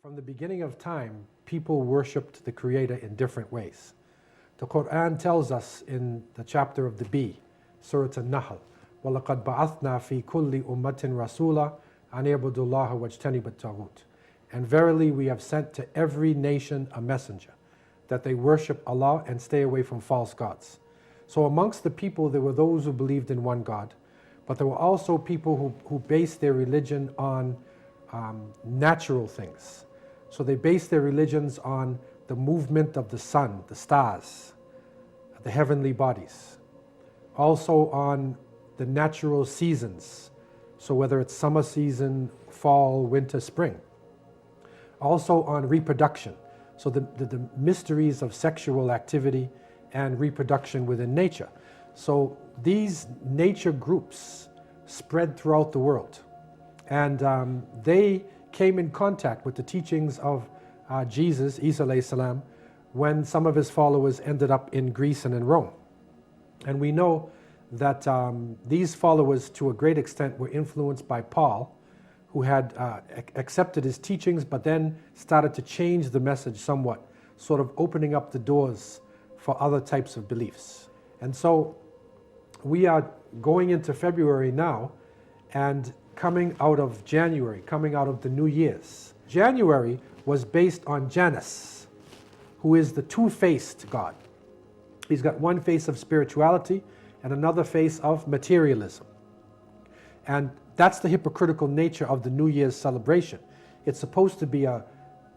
From the beginning of time, people worshipped the Creator in different ways. The Qur'an tells us in the chapter of the bee, Surah An-Nahl, وَلَقَدْ بَعَثْنَا فِي كُلِّ أُمَّةٍ رَسُولًا أَنْ يَعْبُدُوا اللَّهَ وَاجْتَنِبُوا الطَّاغُوتَ. And verily we have sent to every nation a messenger, that they worship Allah and stay away from false gods. So amongst the people there were those who believed in one God, but there were also people who based their religion on natural things. So they based their religions on the movement of the sun, the stars, the heavenly bodies. Also on the natural seasons, so whether it's summer season, fall, winter, spring. Also on reproduction, so the mysteries of sexual activity and reproduction within nature. So these nature groups spread throughout the world, and they came in contact with the teachings of Jesus, Isa alayhi salam, when some of his followers ended up in Greece and in Rome. And we know that these followers to a great extent were influenced by Paul, who had accepted his teachings but then started to change the message somewhat, sort of opening up the doors for other types of beliefs. And so we are going into February now, and coming out of January, coming out of the New Year's. January was based on Janus, who is the two-faced God. He's got one face of spirituality and another face of materialism. And that's the hypocritical nature of the New Year's celebration. It's supposed to be a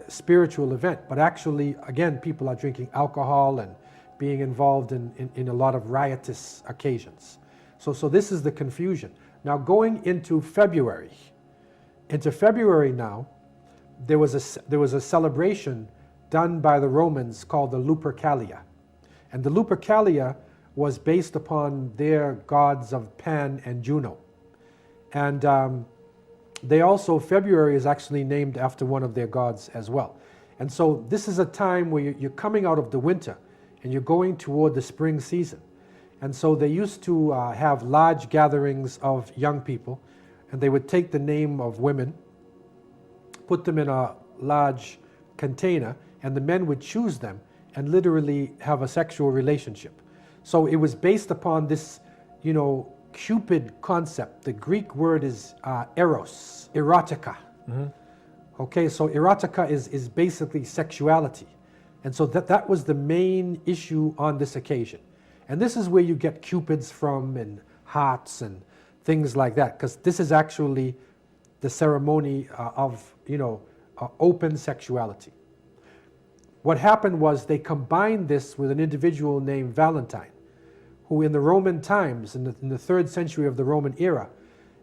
spiritual event, but actually, again, people are drinking alcohol and being involved in a lot of riotous occasions. So this is the confusion. Now going into February now, there was a celebration done by the Romans called the Lupercalia. And the Lupercalia was based upon their gods of Pan and Juno. And they also, February is actually named after one of their gods as well. And so this is a time where you're coming out of the winter and you're going toward the spring season. And so they used to have large gatherings of young people, and they would take the name of women, put them in a large container, and the men would choose them and literally have a sexual relationship. So it was based upon this, Cupid concept. The Greek word is eros, erotica. Mm-hmm. Okay, so erotica is basically sexuality. And so that was the main issue on this occasion. And this is where you get cupids from and hearts and things like that, because this is actually the ceremony of, open sexuality. What happened was they combined this with an individual named Valentine, who in the Roman times, in the 3rd century of the Roman era,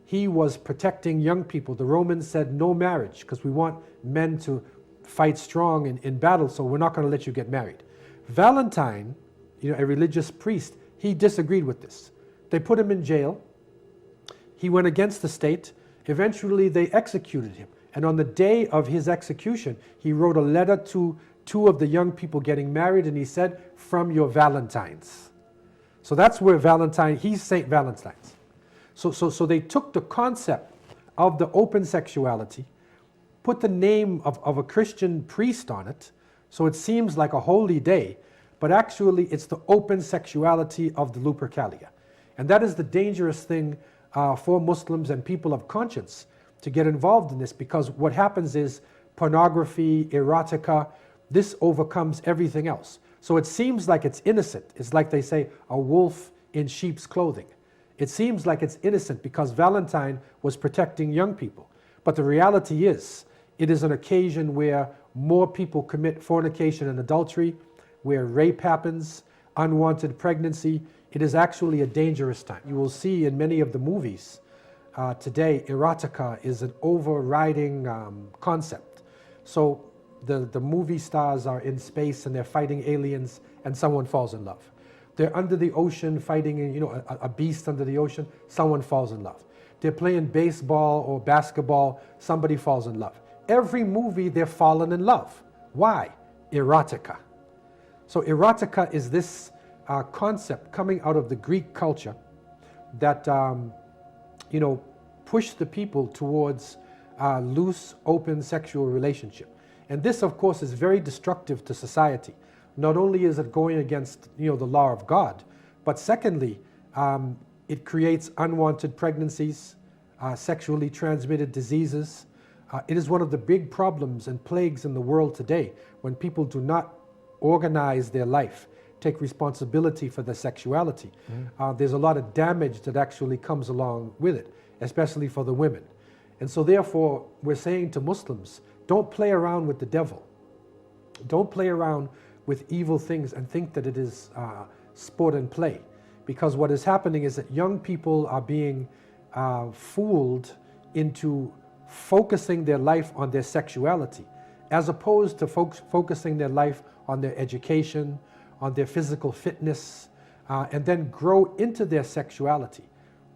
he was protecting young people. The Romans said no marriage, because we want men to fight strong in battle, so we're not going to let you get married. Valentine, a religious priest, he disagreed with this. They put him in jail. He went against the state. Eventually they executed him. And on the day of his execution, he wrote a letter to 2 of the young people getting married, and he said, "From your Valentines." So that's where Valentine, he's Saint Valentine's. So they took the concept of the open sexuality, put the name of a Christian priest on it, so it seems like a holy day, but actually it's the open sexuality of the Lupercalia. And that is the dangerous thing for Muslims and people of conscience to get involved in this, because what happens is pornography, erotica, this overcomes everything else. So it seems like it's innocent. It's like they say, a wolf in sheep's clothing. It seems like it's innocent because Valentine was protecting young people. But the reality is, it is an occasion where more people commit fornication and adultery, where rape happens, unwanted pregnancy. It is actually a dangerous time. You will see in many of the movies today, erotica is an overriding concept. So the movie stars are in space and they're fighting aliens and someone falls in love. They're under the ocean fighting a beast under the ocean, someone falls in love. They're playing baseball or basketball, somebody falls in love. Every movie they're falling in love. Why? Erotica. So erotica is this concept coming out of the Greek culture that pushed the people towards loose, open sexual relationship. And this, of course, is very destructive to society. Not only is it going against, the law of God, but secondly, it creates unwanted pregnancies, sexually transmitted diseases. It is one of the big problems and plagues in the world today when people do not organize their life, take responsibility for their sexuality. There's a lot of damage that actually comes along with it, especially for the women. And so therefore, we're saying to Muslims, don't play around with the devil. Don't play around with evil things and think that it is sport and play. Because what is happening is that young people are being fooled into focusing their life on their sexuality, as opposed to focusing their life on their education, on their physical fitness, and then grow into their sexuality.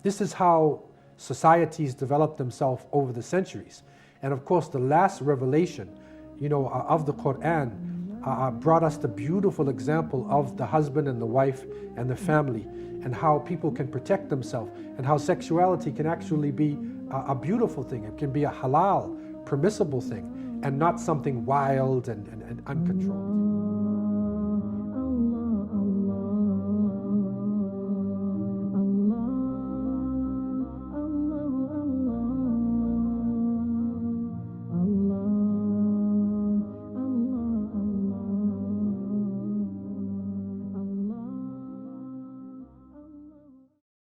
This is how societies develop themselves over the centuries. And of course, the last revelation, of the Qur'an brought us the beautiful example of the husband and the wife and the family, and how people can protect themselves, and how sexuality can actually be a beautiful thing. It can be a halal, permissible thing, and not something wild and uncontrolled.